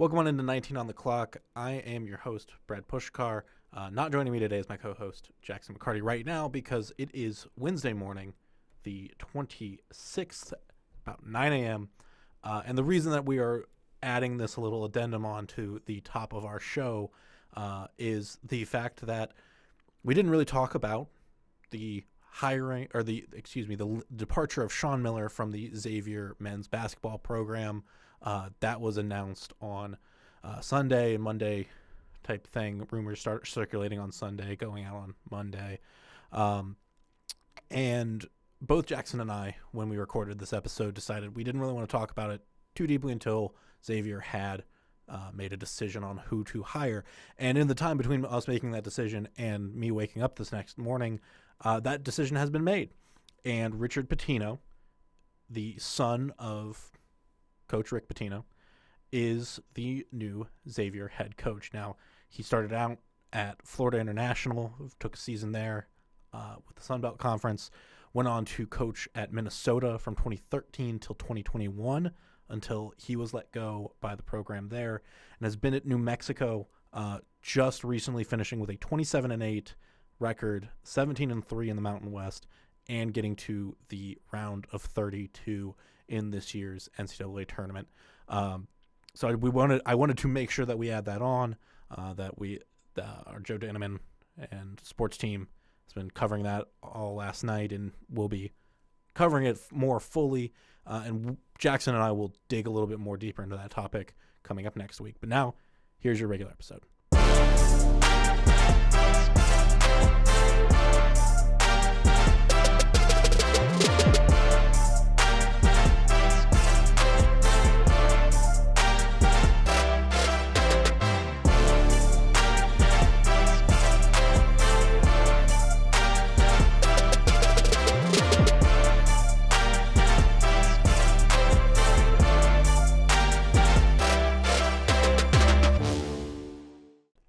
Welcome on into 19 on the clock. I am your host, Brad Pushkar. Not joining me today is my co-host, Jackson McCarty, right now because it is Wednesday morning, the 26th, about 9 a.m. And the reason that we are adding this little addendum on to the top of our show is the fact that we didn't really talk about the the departure of Sean Miller from the Xavier men's basketball program. That was announced on Sunday and Monday type thing. Rumors start circulating on Sunday, going out on Monday. And both Jackson and I, when we recorded this episode, decided we didn't really want to talk about it too deeply until Xavier had made a decision on who to hire. And in the time between us making that decision and me waking up this next morning, that decision has been made. And Richard Pitino, the son of Coach Rick Pitino, is the new Xavier head coach. Now, he started out at Florida International, took a season there with the Sun Belt Conference, went on to coach at Minnesota from 2013 till 2021 until he was let go by the program there, and has been at New Mexico just recently finishing with a 27-8 record, 17-3 in the Mountain West, and getting to the round of 32 in this year's NCAA tournament. So I wanted to make sure that we add that on, that our Joe Daneman and sports team has been covering that all last night, and we'll be covering it more fully. And Jackson and I will dig a little bit more deeper into that topic coming up next week. But now, here's your regular episode.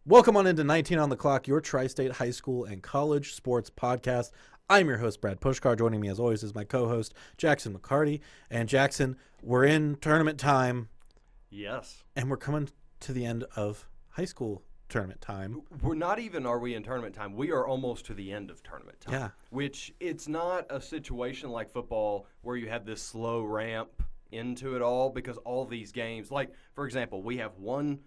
Welcome on into 19 on the Clock, your Tri-State high school and college sports podcast. I'm your host, Brad Pushkar. Joining me, as always, is my co-host, Jackson McCarty. And Jackson, we're in tournament time. Yes. And we're coming to the end of high school tournament time. We're not even are we in tournament time. We are almost to the end of tournament time. Yeah. Which it's not a situation like football where you have this slow ramp into it all, because all these games, like, for example, we have one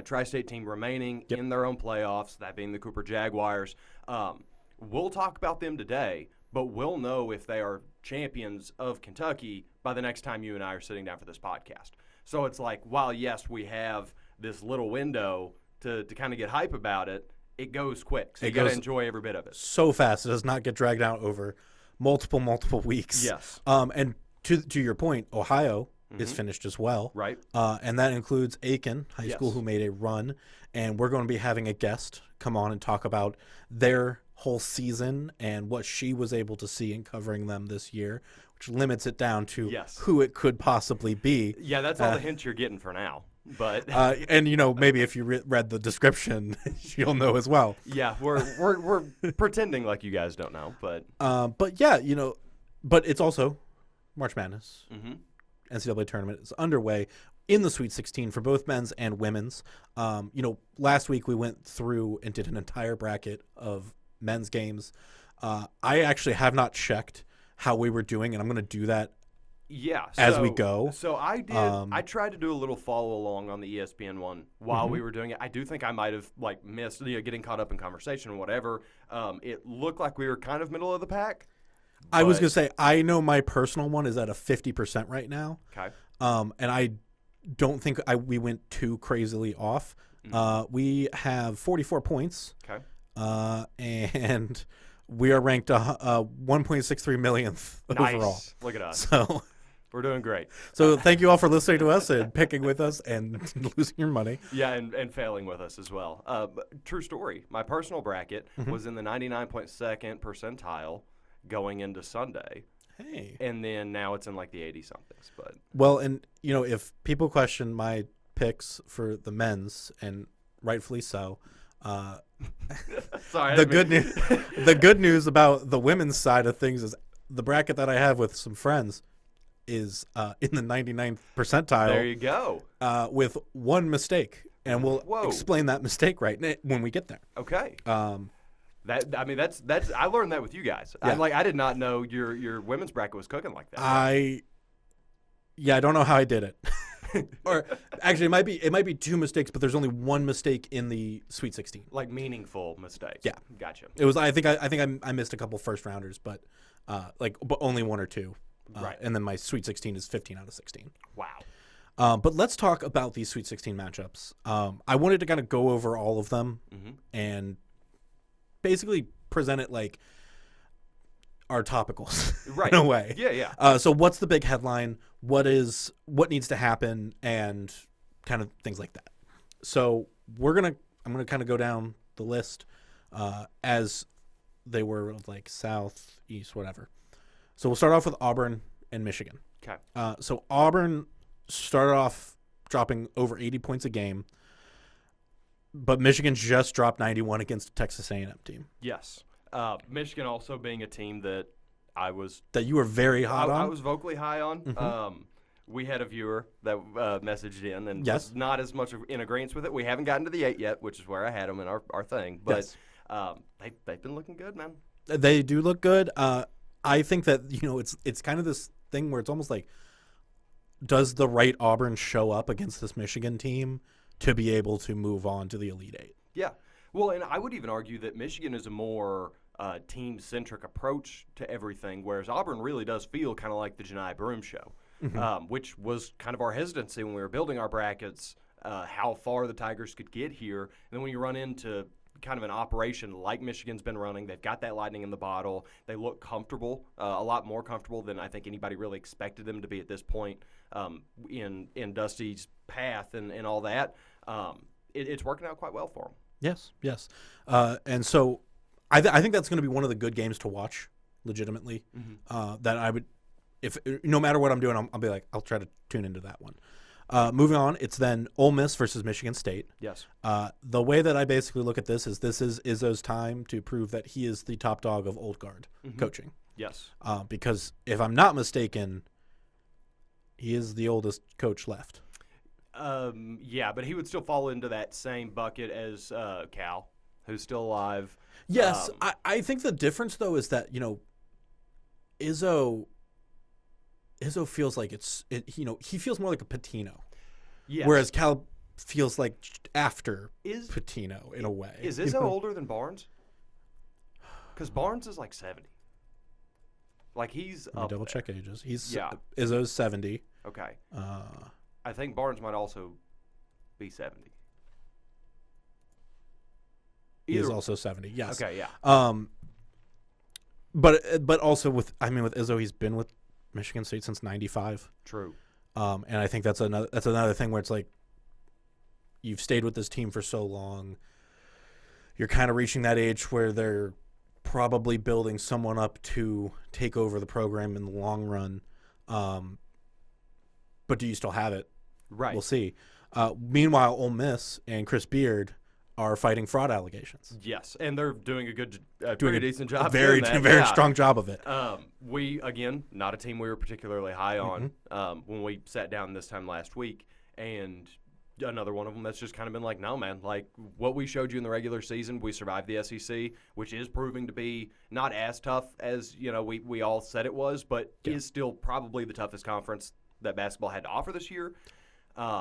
Tri-State team remaining in their own playoffs, that being the Cooper Jaguars. We'll talk about them today, but we'll know if they are champions of Kentucky by the next time you and I are sitting down for this podcast. So it's like, while, yes, we have this little window to kind of get hype about it, it goes quick. So you got to enjoy every bit of it. So fast. It does not get dragged out over multiple weeks. Yes. And to your point, Ohio is finished as well. Right. And that includes Aiken High School, who made a run. And we're going to be having a guest come on and talk about their whole season and what she was able to see in covering them this year, which limits it down to who it could possibly be. Yeah, that's all the hints you're getting for now. But and, maybe if you read the description, you'll know as well. Yeah, we're pretending like you guys don't know. But yeah, but it's also March Madness. NCAA tournament is underway in the Sweet 16 for both men's and women's. Last week we went through and did an entire bracket of men's games. I actually have not checked how we were doing, and I'm going to do that as we go. So I did. I tried to do a little follow along on the ESPN one while we were doing it. I do think I might have missed getting caught up in conversation or whatever. It looked like we were kind of middle of the pack. I was going to say, I know my personal one is at a 50% right now. Okay. And I don't think we went too crazily off. We have 44 points. Okay. And we are ranked 1.63 millionth overall. Look at us. So we're doing great. So thank you all for listening to us and picking with us and losing your money. Yeah, and failing with us as well. True story. My personal bracket was in the 99.2nd percentile going into Sunday. Hey. And then now it's in the 80-somethings. But well, and if people question my picks for the men's, and rightfully so, sorry. The good news about the women's side of things is the bracket that I have with some friends, is in the 99th percentile. There you go. With one mistake, and we'll Whoa. explain that mistake when we get there. Okay. That's I learned that with you guys. Yeah. I did not know your women's bracket was cooking like that. I don't know how I did it. Or actually, it might be two mistakes, but there's only one mistake in the Sweet 16. Like meaningful mistakes. Yeah, gotcha. It was. I think I missed a couple first rounders, but but only one or two. Right. And then my Sweet 16 is 15 out of 16. Wow. But let's talk about these Sweet 16 matchups. I wanted to kind of go over all of them and basically present it like our topicals right. in a way. Yeah. So what's the big headline? What needs to happen, and kind of things like that. So I'm gonna kind of go down the list as they were like south, east, whatever. So we'll start off with Auburn and Michigan. Okay. So Auburn started off dropping over 80 points a game, but Michigan just dropped 91 against a Texas A&M team. Yes. Michigan also being a team that you were very hot on. I was vocally high on. Mm-hmm. We had a viewer that messaged in and yes. was not as much in agreement with it. We haven't gotten to the 8 yet, which is where I had them in our thing. But yes. They've been looking good, man. They do look good. I think that it's kind of this thing where it's almost like, does the right Auburn show up against this Michigan team to be able to move on to the Elite Eight? Yeah. Well, and I would even argue that Michigan is a more team-centric approach to everything, whereas Auburn really does feel kind of like the Janai Broom show, which was kind of our hesitancy when we were building our brackets, how far the Tigers could get here. And then when you run into kind of an operation like Michigan's been running, they've got that lightning in the bottle. They look comfortable, a lot more comfortable than I think anybody really expected them to be at this point in Dusty's path and all that. It's working out quite well for them. Yes. And so I think that's going to be one of the good games to watch, legitimately. That I would, if no matter what I'm doing, I'll be like, I'll try to tune into that one. Moving on, it's then Ole Miss versus Michigan State. Yes. The way that I basically look at this is Izzo's time to prove that he is the top dog of old guard coaching. Yes. Because if I'm not mistaken, he is the oldest coach left. Yeah, but he would still fall into that same bucket as Cal, who's still alive. Yes, I think the difference though is that Izzo feels like he feels more like a Patino. Yes. Whereas Cal feels like after Patino in a way. Is Izzo older than Barnes? Because Barnes is like 70. Like he's Let me up double there. check ages. Izzo's 70. Okay. I think Barnes might also be 70. He is also 70. Yes. Okay. Yeah. But also with Izzo, he's been with Michigan State since '95. True. And I think that's another thing where it's like, you've stayed with this team for so long, you're kind of reaching that age where they're probably building someone up to take over the program in the long run. But do you still have it? Right. We'll see. Meanwhile, Ole Miss and Chris Beard are fighting fraud allegations. Yes, and they're doing a pretty decent job. Very strong job of it. We, again, not a team we were particularly high on when we sat down this time last week, and another one of them that's just kind of been like, no, man, like what we showed you in the regular season, we survived the SEC, which is proving to be not as tough as we all said it was, but is still probably the toughest conference that basketball had to offer this year.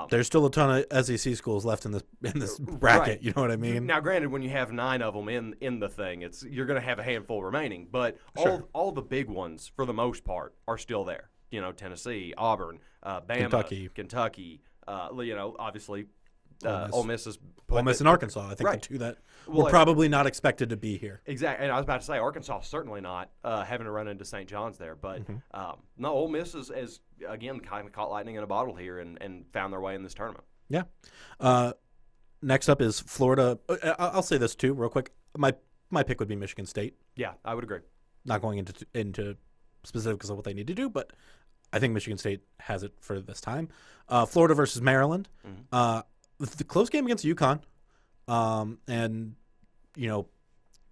There's still a ton of SEC schools left in this bracket. Right. You know what I mean? Now, granted, when you have 9 of them in the thing, you're going to have a handful remaining. But all the big ones, for the most part, are still there. Tennessee, Auburn, Bama, Kentucky. Obviously, Ole Miss is Ole Miss and Arkansas. I think the two that were probably not expected to be here. Exactly, and I was about to say Arkansas certainly not having to run into St. John's there, but no, Ole Miss is again kind of caught lightning in a bottle here and found their way in this tournament. Yeah. Next up is Florida. I'll say this too, real quick. My pick would be Michigan State. Yeah, I would agree. Not going into specifics of what they need to do, but I think Michigan State has it for this time. Florida versus Maryland. The close game against UConn, and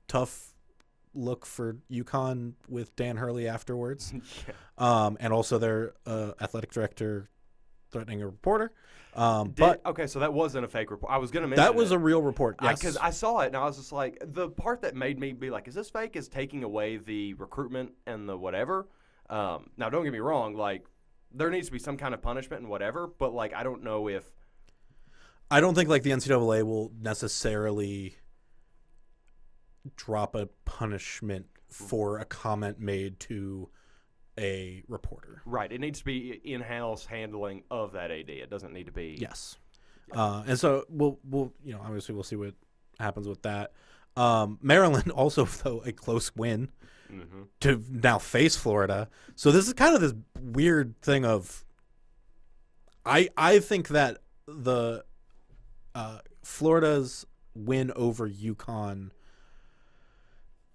tough look for UConn with Dan Hurley afterwards. Yeah. And also their athletic director threatening a reporter. Okay, so that wasn't a fake report. I was going to mention that was it. a real report, yes. Because I saw it, and I was just like, the part that made me be like, is this fake? Is taking away the recruitment and the whatever. Now, don't get me wrong. Like, there needs to be some kind of punishment and whatever, but, like, I don't know if. I don't think, like, the NCAA will necessarily drop a punishment for a comment made to a reporter. Right. It needs to be in-house handling of that AD. It doesn't need to be. Yes. And so we'll obviously we'll see what happens with that. Maryland also, though, a close win to now face Florida. So this is kind of this weird thing of I think that the Florida's win over UConn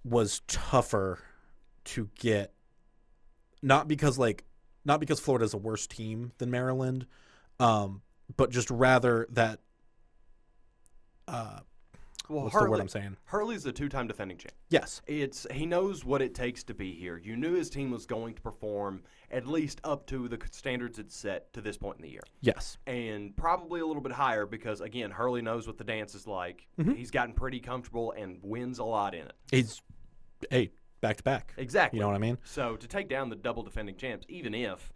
was tougher to get, not because Florida's a worse team than Maryland, but just rather that what's the word I'm saying? Hurley's a two-time defending champ. Yes. He knows what it takes to be here. You knew his team was going to perform at least up to the standards it's set to this point in the year. Yes. And probably a little bit higher because, again, Hurley knows what the dance is like. He's gotten pretty comfortable and wins a lot in it. He's back-to-back. Exactly. You know what I mean? So to take down the double defending champs, even if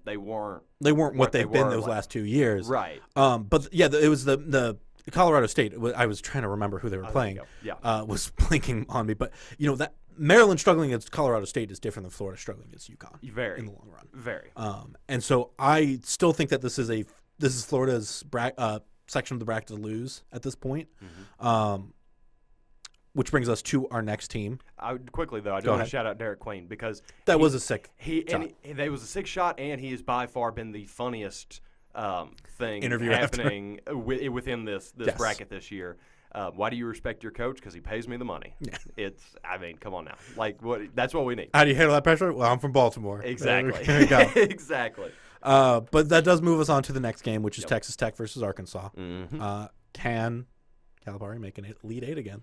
they weren't what they've been those last 2 years. Right. But, yeah, it was the Colorado State. I was trying to remember who they were playing. Yeah. Was blinking on me. But, that Maryland struggling against Colorado State is different than Florida struggling against UConn. Very. In the long run. Very. And so I still think that this is Florida's section of the bracket to lose at this point. Which brings us to our next team. Quickly, though, I do want to shout out Derek Queen because that was a sick shot. That was a sick shot, and he has by far been the funniest thing interview happening within this bracket this year. Why do you respect your coach? Because he pays me the money. Yeah. Come on now. Like, that's what we need. How do you handle that pressure? Well, I'm from Baltimore. Exactly. There we go. Exactly. But that does move us on to the next game, which is Texas Tech versus Arkansas. Can Calipari make an Elite Eight again?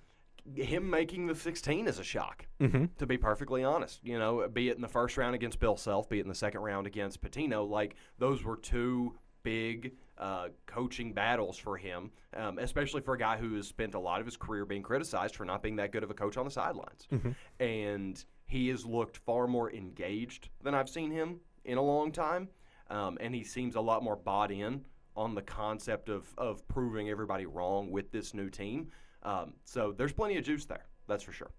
Him making the 16 is a shock, to be perfectly honest. Be it in the first round against Bill Self, be it in the second round against Patino, like those were two big coaching battles for him, especially for a guy who has spent a lot of his career being criticized for not being that good of a coach on the sidelines. And he has looked far more engaged than I've seen him in a long time, and he seems a lot more bought in on the concept of proving everybody wrong with this new team. So there's plenty of juice there, that's for sure.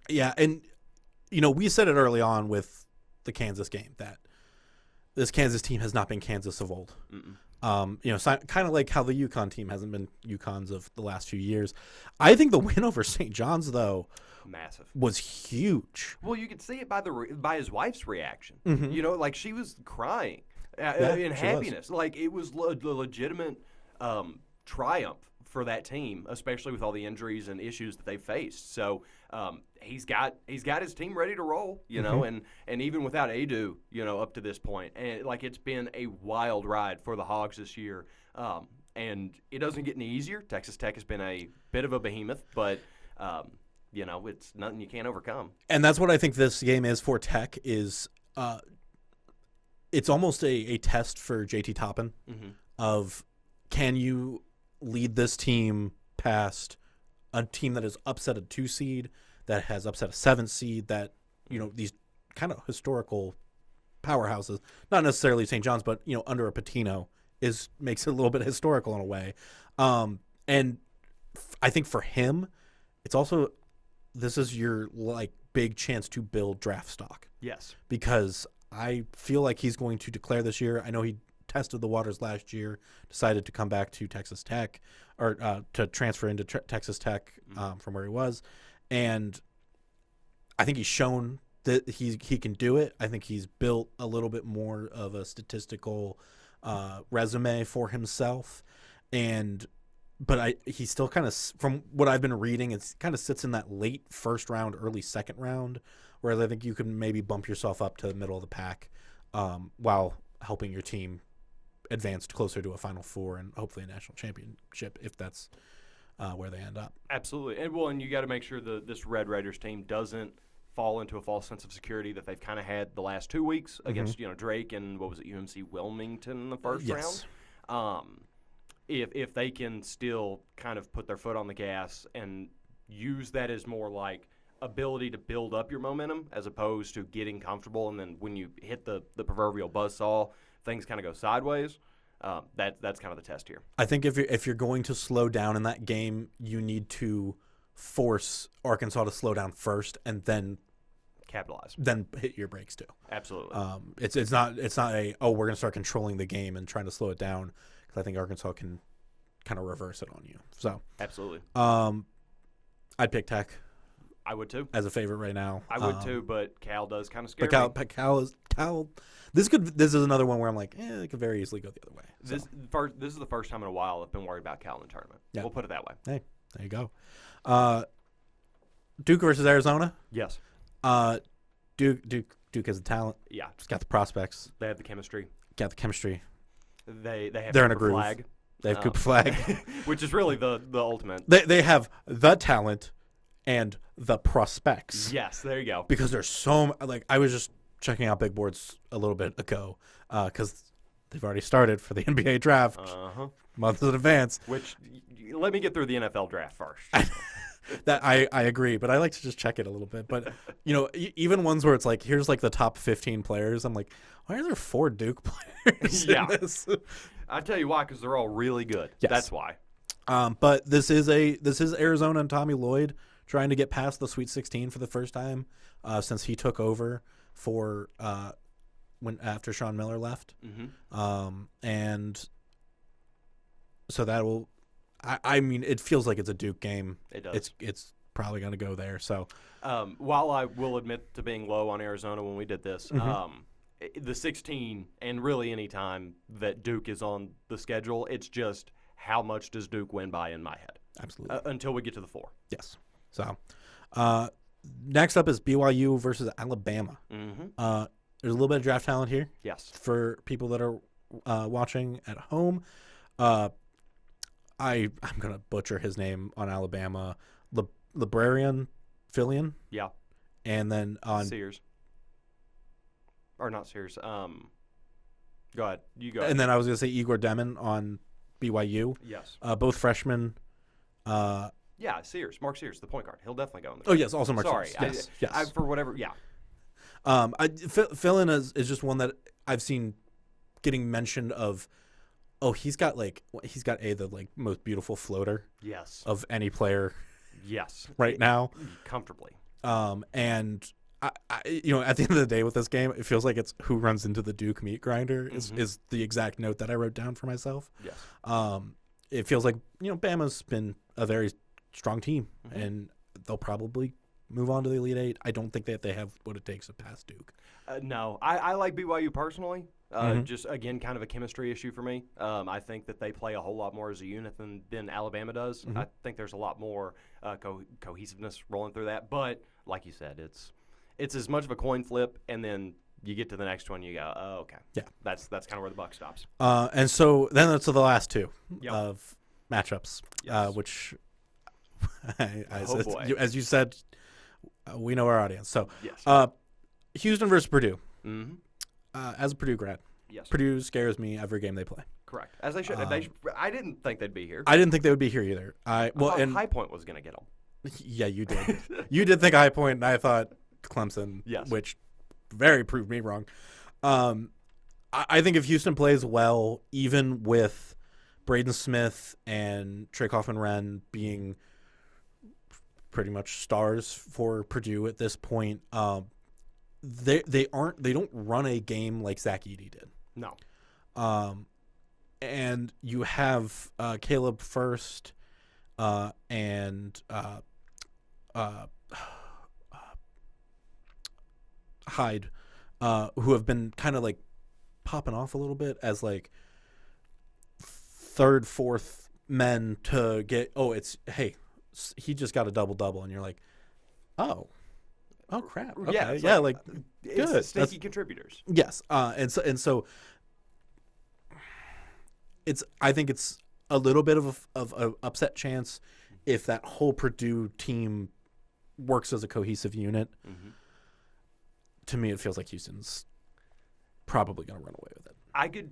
Yeah, and we said it early on with the Kansas game that this Kansas team has not been Kansas of old. Kind of like how the UConn team hasn't been UConn's of the last few years. I think the win over St. John's, though, massive, was huge. Well, you could see it by his wife's reaction. Like she was crying in happiness. Like it was a legitimate triumph for that team, especially with all the injuries and issues that they faced. So he's got his team ready to roll, and even without Adu, up to this point, and like it's been a wild ride for the Hogs this year, and it doesn't get any easier. Texas Tech has been a bit of a behemoth, but it's nothing you can't overcome. And that's what I think this game is for Tech is it's almost a test for JT Toppin of can you lead this team past a team that has upset a 2 seed, that has upset a 7 seed, that these kind of historical powerhouses, not necessarily St. John's, but under a Patino makes it a little bit historical in a way. And I think for him, it's also this is your big chance to build draft stock. Yes, because I feel like he's going to declare this year. I know he tested the waters last year, decided to come back to Texas Tech or to transfer into Texas Tech from where he was. And I think he's shown that he can do it. I think he's built a little bit more of a statistical resume for himself. But he still kind of, from what I've been reading, it kind of sits in that late first round, early second round, where I think you can maybe bump yourself up to the middle of the pack while helping your team advanced closer to a Final Four and hopefully a national championship if that's where they end up. Absolutely. And you got to make sure this Red Raiders team doesn't fall into a false sense of security that they've kind of had the last 2 weeks against Drake and what was it, UMC Wilmington in the first round. If they can still kind of put their foot on the gas and use that as more like ability to build up your momentum as opposed to getting comfortable, and then when you hit the proverbial buzzsaw, things kind of go sideways. That's kind of the test here. I think if you're going to slow down in that game, you need to force Arkansas to slow down first and then capitalize, then hit your brakes too. Absolutely. It's not a we're going to start controlling the game and trying to slow it down, because I think Arkansas can kind of reverse it on you. So absolutely. I'd pick Tech. I would too. As a favorite right now. I would too, but Cal does kind of scare me. But Cal is. This is another one where I'm like, it could very easily go the other way. So. This is the first time in a while I've been worried about Cal in the tournament. Yeah. We'll put it that way. Hey, there you go. Duke versus Arizona. Yes. Duke has the talent. Yeah. Just got the prospects. They have the chemistry. Got the chemistry. They're in a groove. Flag. They have Cooper Flag, which is really the ultimate. They have the talent and the prospects. Yes, there you go. Because there's so I was just checking out big boards a little bit ago because they've already started for the NBA draft months in advance. Which let me get through the NFL draft first. That I agree, but I like to just check it a little bit. But even ones where it's like, here's like the top 15 players. I'm like, why are there 4 Duke players in this? I tell you why, because they're all really good. Yes. That's why. But this is Arizona and Tommy Lloyd trying to get past the Sweet 16 for the first time since he took over for after Sean Miller left. And so that will. I mean, it feels like it's a Duke game. It does. It's probably going to go there. So, while I will admit to being low on Arizona when we did this, the 16 and really any time that Duke is on the schedule, it's just how much does Duke win by in my head? Absolutely. Until we get to the 4. Yes. So, next up is BYU versus Alabama. There's a little bit of draft talent here. Yes. For people that are watching at home. I'm going to butcher his name on Alabama. Librarian Fillion. Yeah. And then on Sears. Or not Sears. Go ahead. You go. And then I was going to say Igor Demon on BYU. Yes. Both freshmen. Yeah, Sears. Mark Sears, the point guard. He'll definitely go in there. Oh, yes. Also Mark Sears. Yes. Yes. For whatever, yeah. Fillion is just one that I've seen getting mentioned of. Oh, he's got the most beautiful floater. Yes. Of any player. Yes. Right now. Comfortably. And I at the end of the day with this game, it feels like it's who runs into the Duke meat grinder is the exact note that I wrote down for myself. Yes. It feels like Bama's been a very strong team, and they'll probably move on to the Elite Eight. I don't think that they have what it takes to pass Duke. No, I like BYU personally. Just, again, kind of a chemistry issue for me. I think that they play a whole lot more as a unit than Alabama does. I think there's a lot more cohesiveness rolling through that. But, like you said, it's as much of a coin flip, and then you get to the next one, you go, oh, okay. Yeah. That's kind of where the buck stops. And so then it's the last two of matchups, which, as you said, we know our audience. So, Houston versus Purdue. As a Purdue grad, Purdue scares me every game they play. Correct. As they should. I didn't think they'd be here. I didn't think they would be here either. I thought High Point was going to get them. Yeah, you did. You did think High Point, and I thought Clemson, which very proved me wrong. I think if Houston plays well, even with Braden Smith and Trey Kaufman-Renn being pretty much stars for Purdue at this point, they don't run a game like Zach Edey did. No. And you have Caleb First and Hyde, who have been kind of like popping off a little bit as like third, fourth men to get. Oh, he just got a double-double, and you're like, oh crap. Okay. Yeah, like good. It's sneaky contributors. Yes. And so I think it's a little bit of a upset chance if that whole Purdue team works as a cohesive unit, to me it feels like Houston's probably going to run away with it.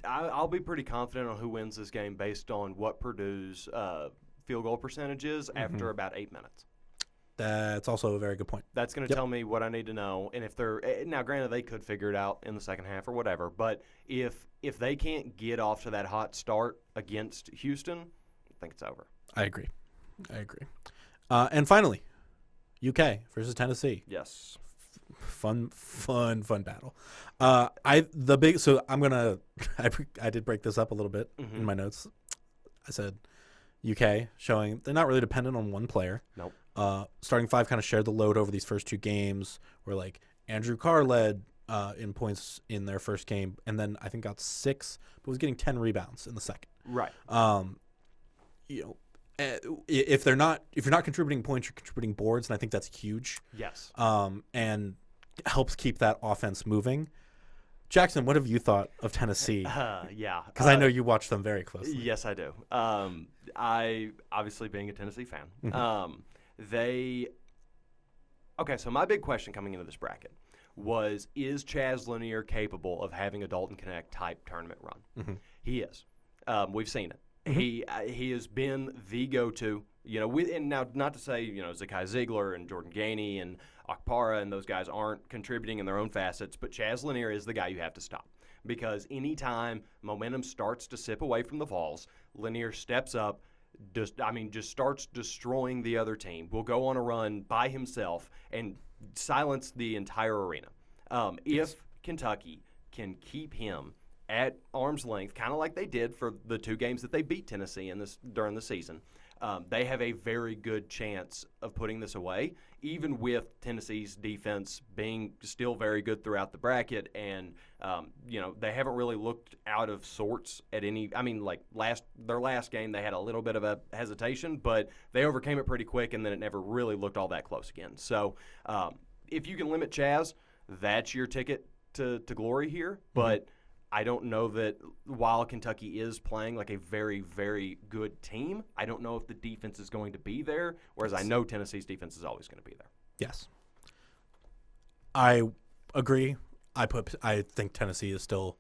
I'll be pretty confident on who wins this game based on what Purdue's field goal percentage is after about 8 minutes. That's also a very good point. That's going to tell me what I need to know. And if they're now, granted, they could figure it out in the second half or whatever. But if they can't get off to that hot start against Houston, I think it's over. I agree. And finally, UK versus Tennessee. Yes. Fun battle. I did break this up a little bit in my notes. I said UK showing they're not really dependent on one player. Nope. Starting five kind of shared the load over these first two games, where like Andrew Carr led in points in their first game, and then I think got 6, but was getting 10 rebounds in the second. Right. If you're not contributing points, you're contributing boards, and I think that's huge. Yes. And helps keep that offense moving. Jackson, what have you thought of Tennessee? Yeah. Because I know you watch them very closely. Yes, I do. I obviously being a Tennessee fan. So my big question coming into this bracket was, is Chaz Lanier capable of having a Dalton Connect type tournament run? He is. We've seen it. He has been the go-to. And now not to say Zakai Ziegler and Jordan Gainey and Akpara and those guys aren't contributing in their own facets, but Chaz Lanier is the guy you have to stop, because anytime momentum starts to sip away from the Vols, Lanier steps up, just starts destroying the other team. Will go on a run by himself and silence the entire arena. If Kentucky can keep him at arm's length, kind of like they did for the 2 games that they beat Tennessee during the season, they have a very good chance of putting this away, even with Tennessee's defense being still very good throughout the bracket. And, they haven't really looked out of sorts at any – their last game they had a little bit of a hesitation, but they overcame it pretty quick, and then it never really looked all that close again. So if you can limit Chaz, that's your ticket to glory here. But I don't know that while Kentucky is playing like a very, very good team, I don't know if the defense is going to be there, whereas I know Tennessee's defense is always going to be there. Yes. I agree. I think Tennessee is still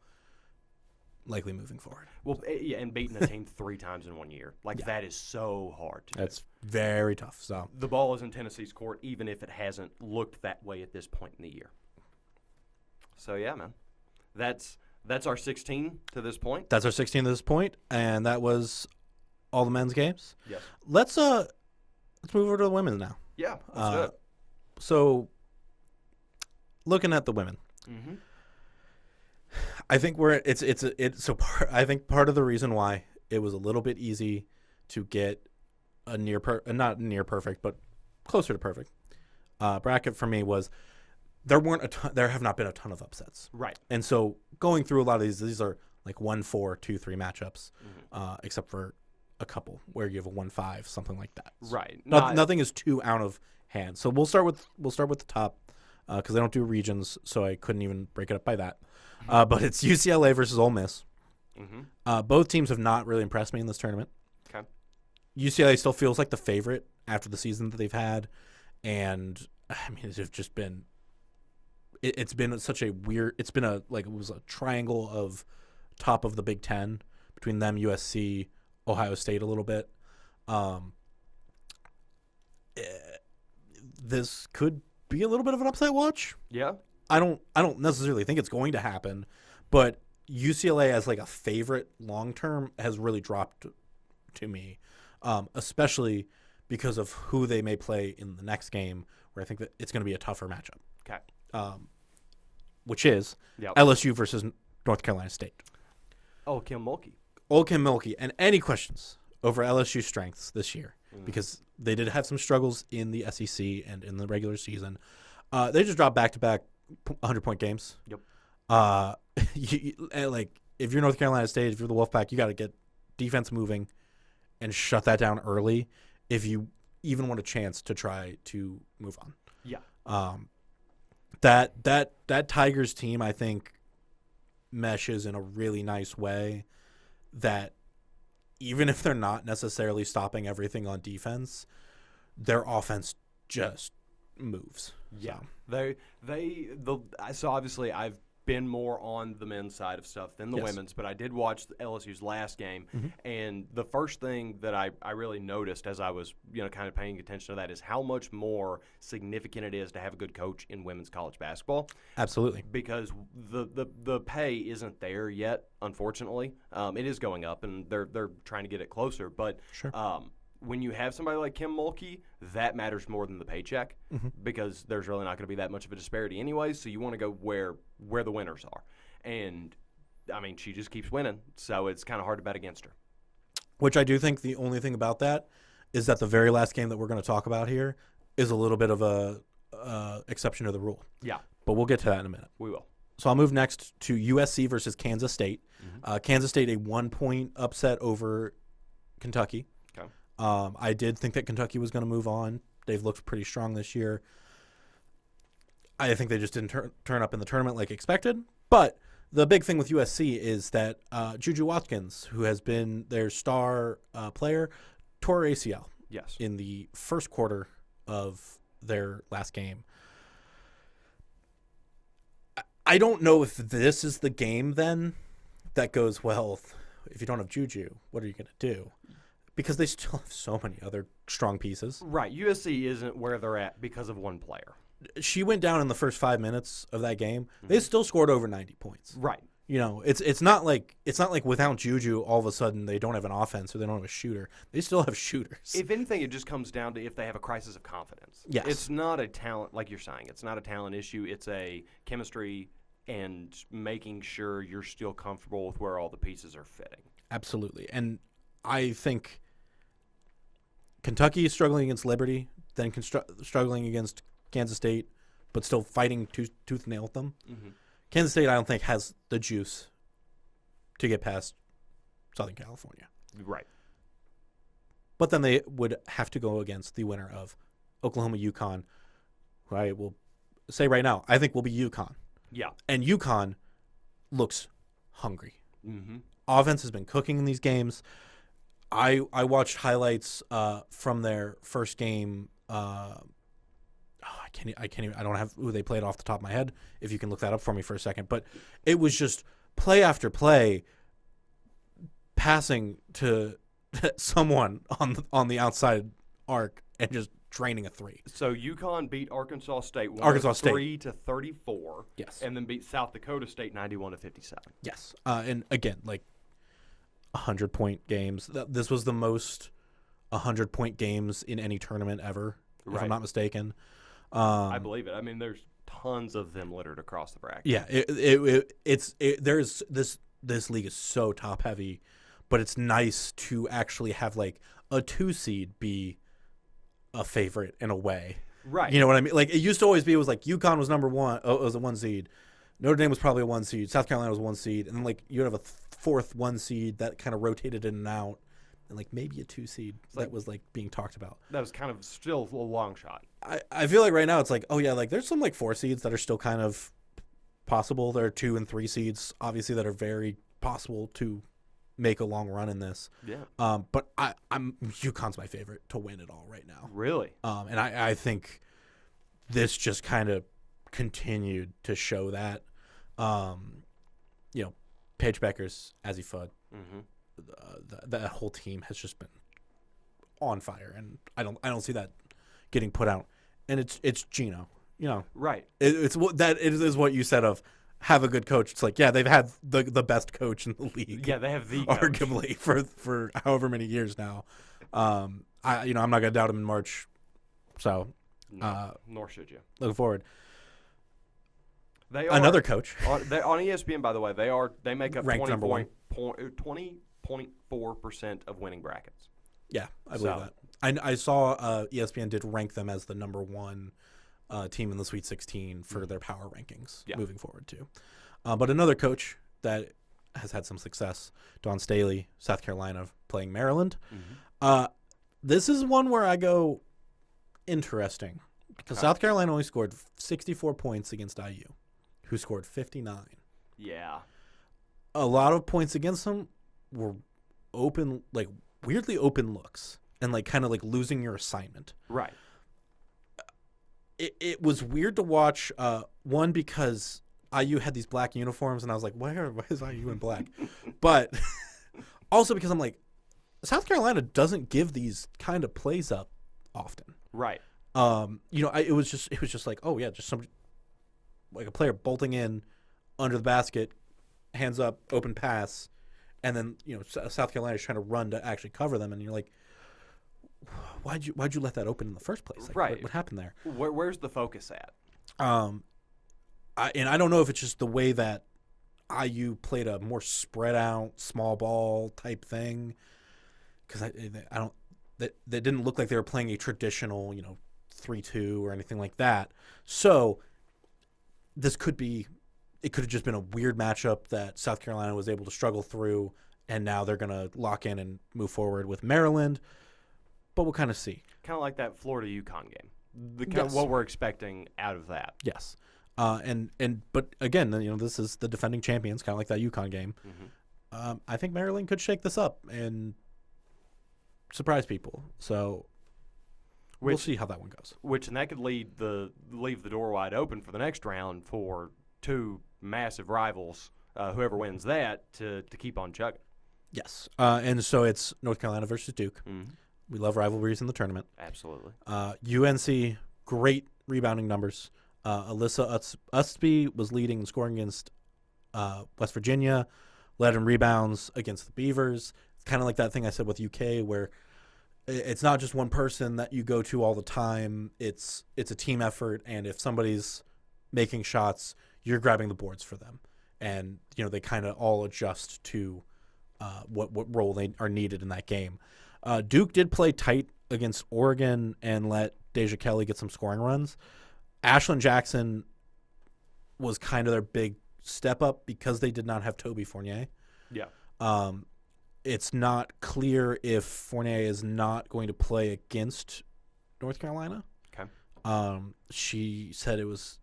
likely moving forward. Well, yeah, and beating a team 3 times in 1 year. That is so hard to do. That's very tough. So the ball is in Tennessee's court, even if it hasn't looked that way at this point in the year. So, yeah, man. That's our 16 to this point. That's our 16 to this point, and that was all the men's games. Yes. Let's move over to the women now. Yeah, let's do it. So, looking at the women, I think I think part of the reason why it was a little bit easy to get a not near perfect, but closer to perfect bracket for me was there have not been a ton of upsets. Right. And so going through a lot of these are like 1-4, 2-3 matchups, except for a couple where you have a 1-5, something like that. Right. Nothing is too out of hand. So we'll start with the top because they don't do regions, so I couldn't even break it up by that. But it's UCLA versus Ole Miss. Both teams have not really impressed me in this tournament. Okay. UCLA still feels like the favorite after the season that they've had, and it's just been. It's been such a weird. It's been it was a triangle of top of the Big Ten between them, USC, Ohio State a little bit. This could be a little bit of an upset watch. Yeah. I don't necessarily think it's going to happen, but UCLA as like a favorite long term has really dropped to me, especially because of who they may play in the next game, where I think that it's going to be a tougher matchup. Okay. Which is LSU versus North Carolina State. Old Kim Mulkey. And any questions over LSU's strengths this year, because they did have some struggles in the SEC and in the regular season. They just dropped back-to-back 100-point games. Yep. If you're North Carolina State, if you're the Wolfpack, you got to get defense moving and shut that down early if you even want a chance to try to move on. Yeah. That Tigers team, I think, meshes in a really nice way that even if they're not necessarily stopping everything on defense, their offense just moves. Yeah. So obviously I've been more on the men's side of stuff than the women's, but I did watch LSU's last game, and the first thing that I really noticed as I was kind of paying attention to that is how much more significant it is to have a good coach in women's college basketball. Absolutely. Because the pay isn't there yet, unfortunately. It is going up, and they're trying to get it closer, but Sure. When you have somebody like Kim Mulkey, that matters more than the paycheck because there's really not going to be that much of a disparity anyways. So you want to go where the winners are. And, I mean, she just keeps winning, so it's kind of hard to bet against her. Which I do think the only thing about that is that the very last game that we're going to talk about here is a little bit of a exception to the rule. Yeah. But we'll get to that in a minute. We will. So I'll move next to USC versus Kansas State. Kansas State, a 1-point upset over Kentucky. Okay. I did think that Kentucky was going to move on. They've looked pretty strong this year. I think they just didn't turn up in the tournament like expected. But the big thing with USC is that Juju Watkins, who has been their star player, tore ACL in the first quarter of their last game. I don't know if this is the game then that goes, well, if you don't have Juju, what are you going to do? Because they still have so many other strong pieces. Right. USC isn't where they're at because of one player. She went down in the first 5 minutes of that game. They still scored over 90 points. Right. It's not like without Juju all of a sudden they don't have an offense or they don't have a shooter. They still have shooters. If anything, it just comes down to if they have a crisis of confidence. Yes. It's not a talent, like you're saying. It's not a talent issue. It's a chemistry and making sure you're still comfortable with where all the pieces are fitting. Absolutely. And I think Kentucky is struggling against Liberty, then struggling against Kansas State, but still fighting tooth and nail with them. Kansas State, I don't think, has the juice to get past Southern California. Right. But then they would have to go against the winner of Oklahoma-UConn, who I will say right now, I think will be UConn. Yeah. And UConn looks hungry. Offense has been cooking in these games. I watched highlights from their first game. I don't have who they played off the top of my head. If you can look that up for me for a second, but it was just play after play, passing to someone on the outside arc and just draining a three. So UConn beat Arkansas State 3-34. Yes. And then beat South Dakota State 91-57. Yes. And again, like 100-point games. This was the most 100-point games in any tournament ever, if I'm not mistaken. I believe it. I mean, there's tons of them littered across the bracket. Yeah, there's this league is so top heavy, but it's nice to actually have like a 2 seed be a favorite in a way. Right. You know what I mean? Like it used to always be, it was like UConn was number 1, it was a 1 seed. Notre Dame was probably a 1 seed. South Carolina was a 1 seed, and then like you'd have a 4th 1 seed that kind of rotated in and out, and like maybe a 2 seed that was like being talked about. That was kind of still a long shot. I feel like right now it's like, oh yeah, like there's some like 4 seeds that are still kind of possible. There are 2 and 3 seeds obviously that are very possible to make a long run in this. Yeah. But I'm UConn's my favorite to win it all right now. Really? And I think this just kind of continued to show that. Paige Beckers, Azzy Fudd, that whole team has just been on fire, and I don't see that getting put out. And it's Gino, right? It is what you said of have a good coach. It's like, yeah, they've had the best coach in the league. Yeah, they have the arguably for however many years now. I'm not gonna doubt him in March. So, nor should you. Looking forward. They are another coach on ESPN, by the way. They make up ranked number 20.4% of winning brackets. Yeah, I believe that. I saw ESPN did rank them as the number 1 team in the Sweet 16 for their power rankings moving forward too. But another coach that has had some success, Dawn Staley, South Carolina, playing Maryland. This is one where I go interesting because South Carolina only scored 64 points against IU, who scored 59. Yeah. A lot of points against them were open, like weirdly open looks and like kind of like losing your assignment. Right. It was weird to watch. One, because IU had these black uniforms, and I was like, why is IU in black? But also because I'm like, South Carolina doesn't give these kind of plays up often. Right. It was just like, oh yeah, just somebody like a player bolting in under the basket, hands up, open pass, and then South Carolina's trying to run to actually cover them, and you're like, why'd you let that open in the first place? Like, right. What happened there? Where's the focus at? I don't know if it's just the way that IU played a more spread out small ball type thing, because that didn't look like they were playing a traditional 3-2 or anything like that. So it could have just been a weird matchup that South Carolina was able to struggle through, and now they're going to lock in and move forward with Maryland. But we'll kind of see. Kind of like that Florida-UConn game. Yes. What we're expecting out of that. Yes. But again, this is the defending champions, kind of like that UConn game. Mm-hmm. I think Maryland could shake this up and surprise people. So we'll see how that one goes. And that could leave the door wide open for the next round for two massive rivals, whoever wins that, to keep on chugging. Yes. And so it's North Carolina versus Duke. Mm-hmm. We love rivalries in the tournament. Absolutely. UNC, great rebounding numbers. Alyssa Ustby was leading in scoring against West Virginia, led in rebounds against the Beavers. It's kind of like that thing I said with UK, where it's not just one person that you go to all the time. It's a team effort, and if somebody's making shots, you're grabbing the boards for them. And they kind of all adjust to what role they are needed in that game. Duke did play tight against Oregon and let Deja Kelly get some scoring runs. Ashlyn Jackson was kind of their big step up because they did not have Toby Fournier. Yeah. It's not clear if Fournier is not going to play against North Carolina. Okay. She said it was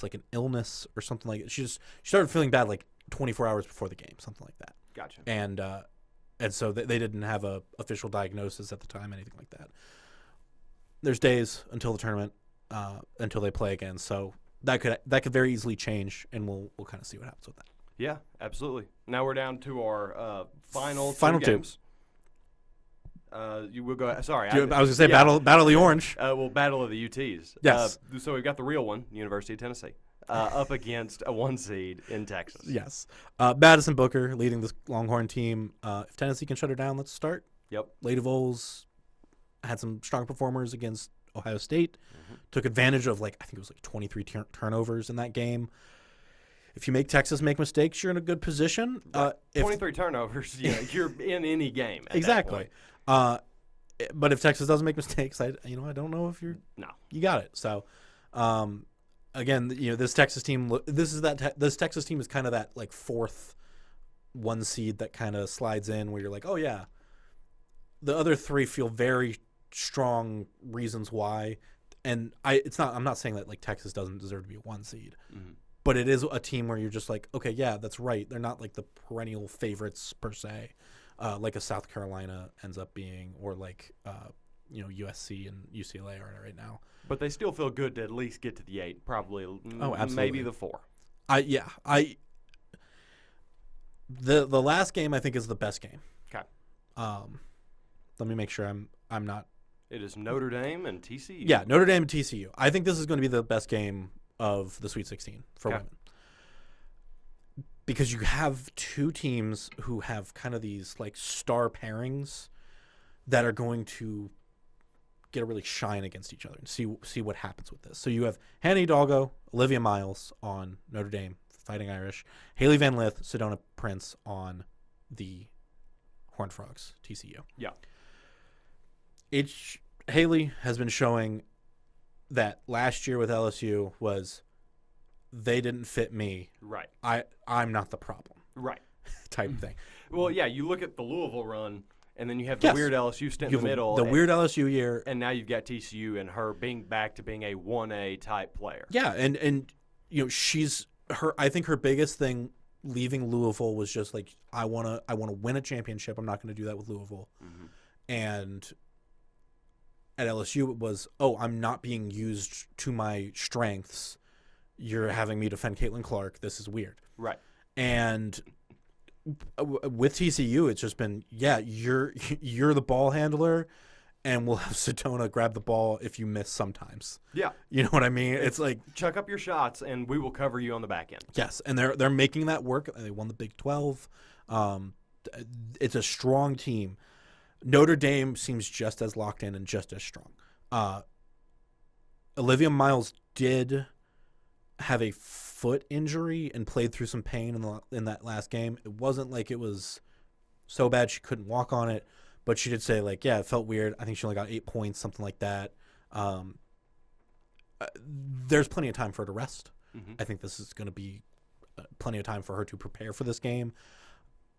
like an illness or something like it. She started feeling bad like 24 hours before the game, something like that. Gotcha. And so they didn't have a official diagnosis at the time, anything like that. There's days until the tournament, until they play again. So that could very easily change, and we'll kind of see what happens with that. Yeah, absolutely. Now we're down to our final two games. You will go. Sorry, I was going to say Battle of the Orange. Battle of the UTs. Yes. So we've got the real one, University of Tennessee, up against a 1 seed in Texas. Yes. Madison Booker leading this Longhorn team. If Tennessee can shut her down, let's start. Yep. Lady Vols had some strong performers against Ohio State. Mm-hmm. Took advantage of I think it was 23 turnovers in that game. If you make Texas make mistakes, you're in a good position. 23 turnovers, you're in any game. Exactly. But if Texas doesn't make mistakes, I don't know if you got it. So, again, this Texas team, this Texas team is kind of that fourth 1 seed that kind of slides in where you're like, oh yeah. The other three feel very strong reasons why, and I'm not saying that Texas doesn't deserve to be a 1 seed. Mm-hmm. But it is a team where you're just like, okay, yeah, that's right. They're not the perennial favorites per se, like a South Carolina ends up being, or USC and UCLA are right now. But they still feel good to at least get to the 8, probably. Absolutely. Maybe the 4. The last game I think is the best game. Okay. Let me make sure I'm not. It is Notre Dame and TCU. Yeah, Notre Dame and TCU. I think this is going to be the best game of the Sweet 16 for women, because you have two teams who have kind of these star pairings that are going to get a really shine against each other and see what happens with this. So you have Hannah Hidalgo, Olivia Miles on Notre Dame, Fighting Irish, Haley Van Lith, Sedona Prince on the Horned Frogs, TCU. Yeah. Haley has been showing that last year with LSU was they didn't fit me. Right. I'm not the problem. Right. Type thing. Well, yeah, you look at the Louisville run, and then you have the weird LSU stint in the middle. The weird LSU year. And now you've got TCU and her being back to being a 1A type player. Yeah, and she's I think her biggest thing leaving Louisville was just like, I want to win a championship. I'm not going to do that with Louisville. Mm-hmm. And at LSU, it was, I'm not being used to my strengths. You're having me defend Caitlin Clark. This is weird. Right. And with TCU, it's just been, you're the ball handler, and we'll have Sedona grab the ball if you miss sometimes. Yeah. You know what I mean? It's like, chuck up your shots, and we will cover you on the back end. Yes, and they're making that work. They won the Big 12. It's a strong team. Notre Dame seems just as locked in and just as strong. Olivia Miles did have a foot injury and played through some pain in that last game. It wasn't like it was so bad she couldn't walk on it, but she did say, like, it felt weird. I think she only got 8 points, something like that. There's plenty of time for her to rest. Mm-hmm. I think this is going to be plenty of time for her to prepare for this game.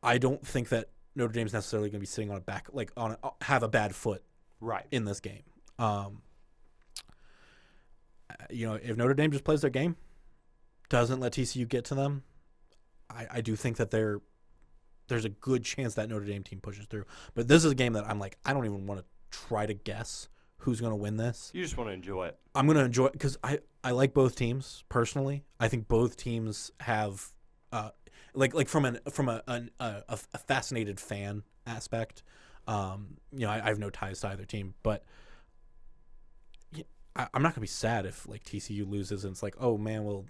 I don't think that Notre Dame's necessarily going to be sitting on a back, like have a bad foot right in this game. If Notre Dame just plays their game, doesn't let TCU get to them, I do think that there's a good chance that Notre Dame team pushes through. But this is a game that I'm like, I don't even want to try to guess who's going to win this. You just want to enjoy it. I'm going to enjoy it because I like both teams personally. I think both teams have like from a fascinated fan aspect. I have no ties to either team, but I'm not gonna be sad if like TCU loses and it's like, oh man, well,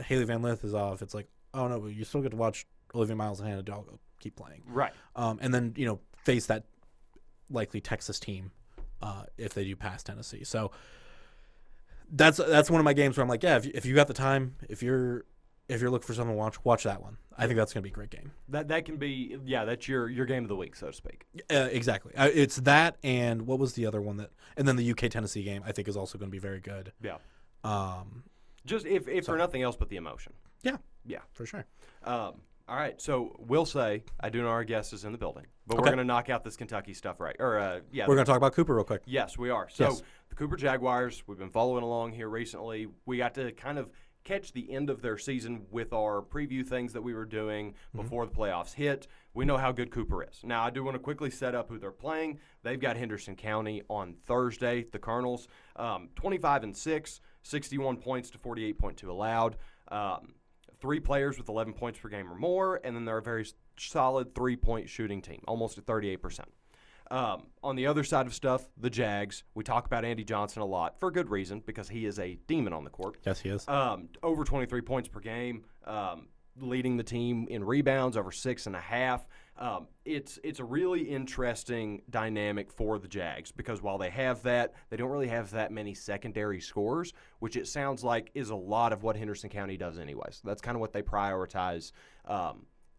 Haley Van Lith is off. It's like, oh no, but you still get to watch Olivia Miles and Hannah Doggo keep playing, right? And then face that likely Texas team if they do pass Tennessee. So that's one of my games where I'm like, if you got the time, if you're looking for something to watch that one. I think that's going to be a great game. That can be, that's your game of the week, so to speak. Exactly. It's that, and what was the other one and then the UK-Tennessee game I think is also going to be very good. Yeah. Just if for nothing else but the emotion. Yeah. Yeah. For sure. All right, so we'll say, I do know our guest is in the building, but we're going to knock out this Kentucky stuff right. We're going to talk about Cooper real quick. Yes, we are. So the Cooper Jaguars, we've been following along here recently. We got to kind of catch the end of their season with our preview things that we were doing before the playoffs hit. We know how good Cooper is. Now, I do want to quickly set up who they're playing. They've got Henderson County on Thursday, the Colonels, 25-6, 61 points to 48.2 allowed. 3 players with 11 points per game or more, and then they're a very solid 3-point shooting team, almost at 38%. On the other side of stuff, the Jags, we talk about Andy Johnson a lot for good reason because he is a demon on the court. Yes, he is. Over 23 points per game, leading the team in rebounds, over 6.5. It's a really interesting dynamic for the Jags because while they have that, they don't really have that many secondary scores, which it sounds like is a lot of what Henderson County does anyways. That's kind of what they prioritize.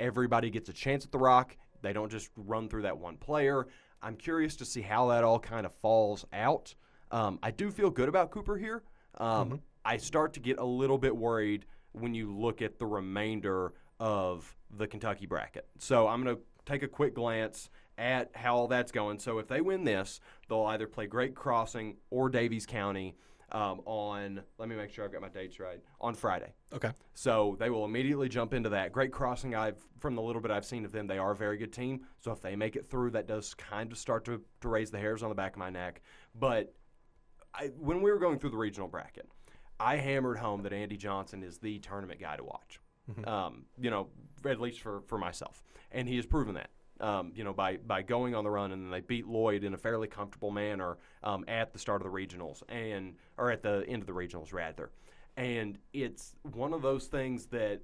Everybody gets a chance at the rock. They don't just run through that one player. I'm curious to see how that all kind of falls out. I do feel good about Cooper here. I start to get a little bit worried when you look at the remainder of the Kentucky bracket. So I'm going to take a quick glance at how all that's going. So if they win this, they'll either play Great Crossing or Davies County on, let me make sure I've got my dates right, on Friday. Okay. So they will immediately jump into that. Great Crossing, from the little bit I've seen of them, they are a very good team. So if they make it through, that does kind of start to raise the hairs on the back of my neck. But when we were going through the regional bracket, I hammered home that Andy Johnson is the tournament guy to watch, at least for myself. And he has proven that. By going on the run, and then they beat Lloyd in a fairly comfortable manner at the start of the regionals, or at the end of the regionals, rather. And it's one of those things that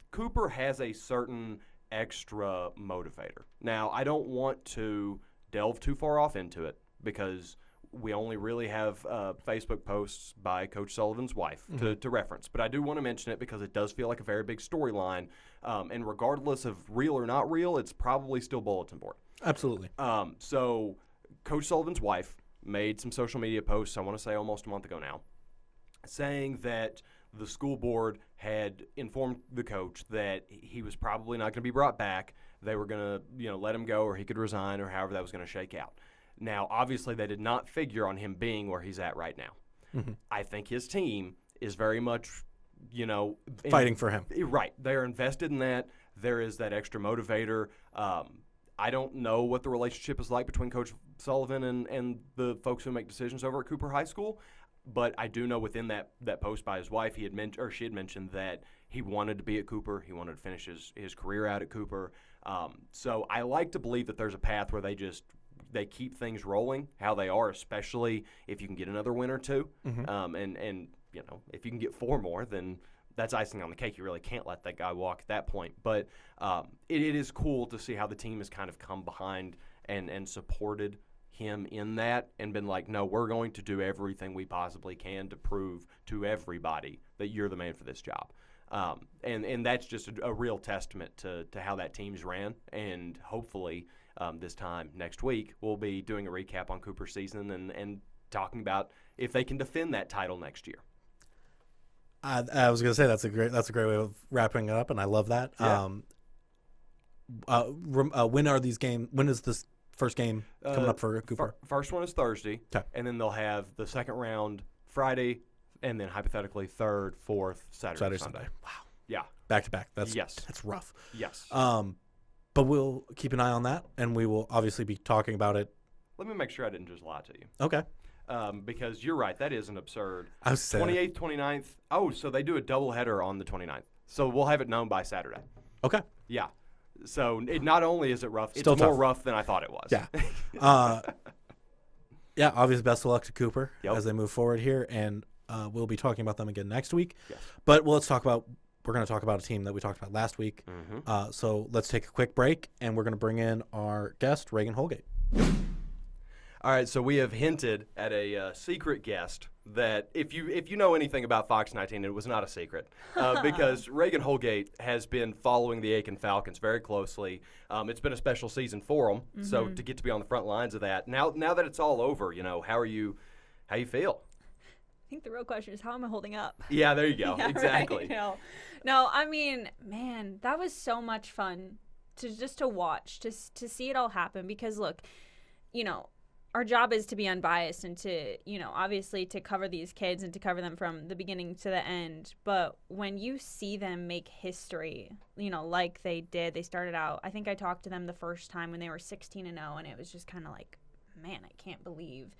Cooper has a certain extra motivator. Now, I don't want to delve too far off into it because we only really have Facebook posts by Coach Sullivan's wife to reference. But I do want to mention it because it does feel like a very big storyline. And regardless of real or not real, it's probably still bulletin board. Absolutely. So Coach Sullivan's wife made some social media posts, I want to say almost a month ago now, saying that the school board had informed the coach that he was probably not going to be brought back. They were going to let him go or he could resign or however that was going to shake out. Now, obviously, they did not figure on him being where he's at right now. I think his team is very much Fighting for him. Right. They're invested in that. There is that extra motivator. I don't know what the relationship is like between Coach Sullivan and the folks who make decisions over at Cooper High School, but I do know within that post by his wife, she had mentioned that he wanted to be at Cooper. He wanted to finish his career out at Cooper. So I like to believe that there's a path where they keep things rolling how they are, especially if you can get another win or two. Mm-hmm. And if you can get 4 more, then that's icing on the cake. You really can't let that guy walk at that point. But it is cool to see how the team has kind of come behind and supported him in that and been like, no, we're going to do everything we possibly can to prove to everybody that you're the man for this job. And that's just a real testament to how that team's ran. And hopefully this time next week we'll be doing a recap on Cooper's season and talking about if they can defend that title next year. I was going to say that's a great way of wrapping it up, and I love that. Yeah. When are these games? When is this first game coming up for Cooper? First one is Thursday, okay. And then they'll have the second round Friday, and then hypothetically third, fourth, Saturday, Sunday. Wow. Yeah. Back to back. That's rough. Yes. But we'll keep an eye on that, and we will obviously be talking about it. Let me make sure I didn't just lie to you. Okay. Because you're right, that is an absurd. I was 28th, 29th. Oh, so they do a doubleheader on the 29th. So we'll have it known by Saturday. Okay. Yeah. So not only is it rough, Still it's tough. more rough than I thought it was. Yeah. Yeah, obviously best of luck to Cooper as they move forward here, and we'll be talking about them again next week. Yes. But we're going to talk about a team that we talked about last week. Mm-hmm. So let's take a quick break, and we're going to bring in our guest, Regan Holgate. All right, so we have hinted at a secret guest that if you know anything about Fox 19, it was not a secret because Regan Holgate has been following the Aiken Falcons very closely. It's been a special season for them, so to get to be on the front lines of that. Now that it's all over, how you feel? I think the real question is, how am I holding up? Yeah, there you go. Yeah, exactly. Right? No, I mean, man, that was so much fun to watch, to see it all happen because, look, our job is to be unbiased and to, obviously to cover these kids and to cover them from the beginning to the end. But when you see them make history, like they did, they started out, I think I talked to them the first time when they were 16-0, and it was just kind of like, man, I can't believe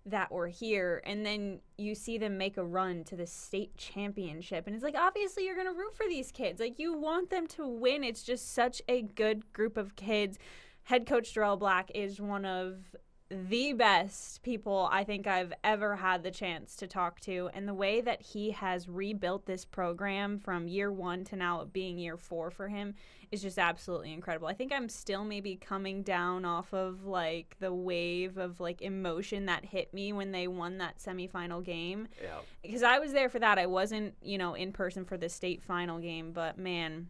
that we're here. And then you see them make a run to the state championship. And it's like, obviously you're going to root for these kids. Like, you want them to win. It's just such a good group of kids. Head coach Darrell Black is one of the best people I think I've ever had the chance to talk to, and the way that he has rebuilt this program from year 1 to now it being year 4 for him is just absolutely incredible. I think I'm still maybe coming down off of like the wave of like emotion that hit me when they won that semifinal game. Yeah. Because I was there for that. I wasn't, in person for the state final game, but man,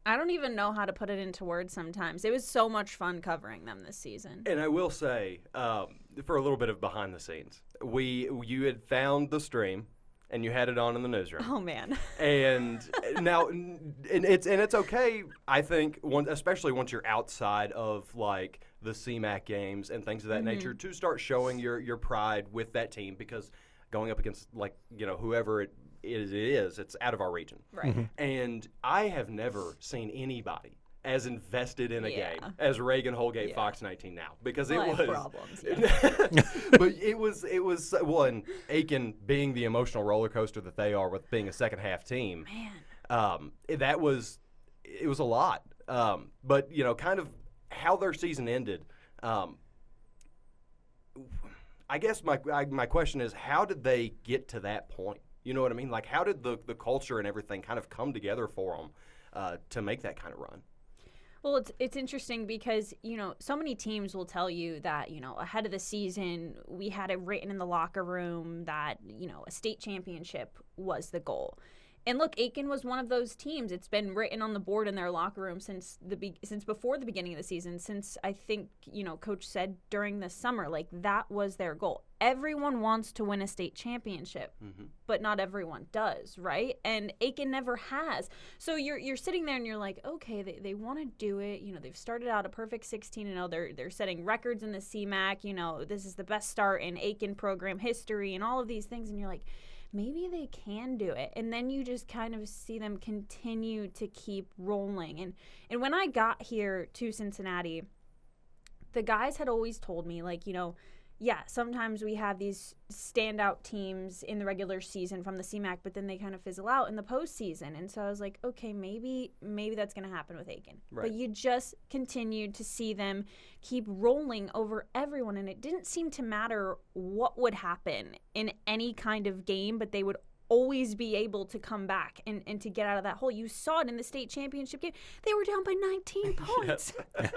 I don't even know how to put it into words sometimes. It was so much fun covering them this season. And I will say, for a little bit of behind the scenes, you had found the stream and you had it on in the newsroom. Oh man! And now, it's okay. I think, especially once you're outside of like the CMAC games and things of that nature, to start showing your pride with that team, because going up against whoever it is, it's out of our region. Right. Mm-hmm. And I have never seen anybody as invested in a game as Regan Holgate Fox 19 now, because it was problems. but it was and Aiken being the emotional roller coaster that they are with being a second half team. Man, it was a lot. But kind of how their season ended. I guess my question is, how did they get to that point? You know what I mean? Like, how did the culture and everything kind of come together for them to make that kind of run? Well, it's interesting because, so many teams will tell you that, ahead of the season, we had it written in the locker room that, a state championship was the goal. And look, Aiken was one of those teams. It's been written on the board in their locker room since before the beginning of the season, since I think, Coach said during the summer, like that was their goal. Everyone wants to win a state championship, but not everyone does, right? And Aiken never has. So you're sitting there and you're like, okay, they want to do it. They've started out a perfect 16-0. They're setting records in the CMAC. This is the best start in Aiken program history and all of these things. And you're like, maybe they can do it. And then you just kind of see them continue to keep rolling. And when I got here to Cincinnati, the guys had always told me, like, yeah, sometimes we have these standout teams in the regular season from the CMAC, but then they kind of fizzle out in the postseason. And so I was like, okay, maybe that's going to happen with Aiken. Right. But you just continued to see them keep rolling over everyone, and it didn't seem to matter what would happen in any kind of game, but they would always be able to come back and to get out of that hole. You saw it in the state championship game. They were down by 19 points. Yes,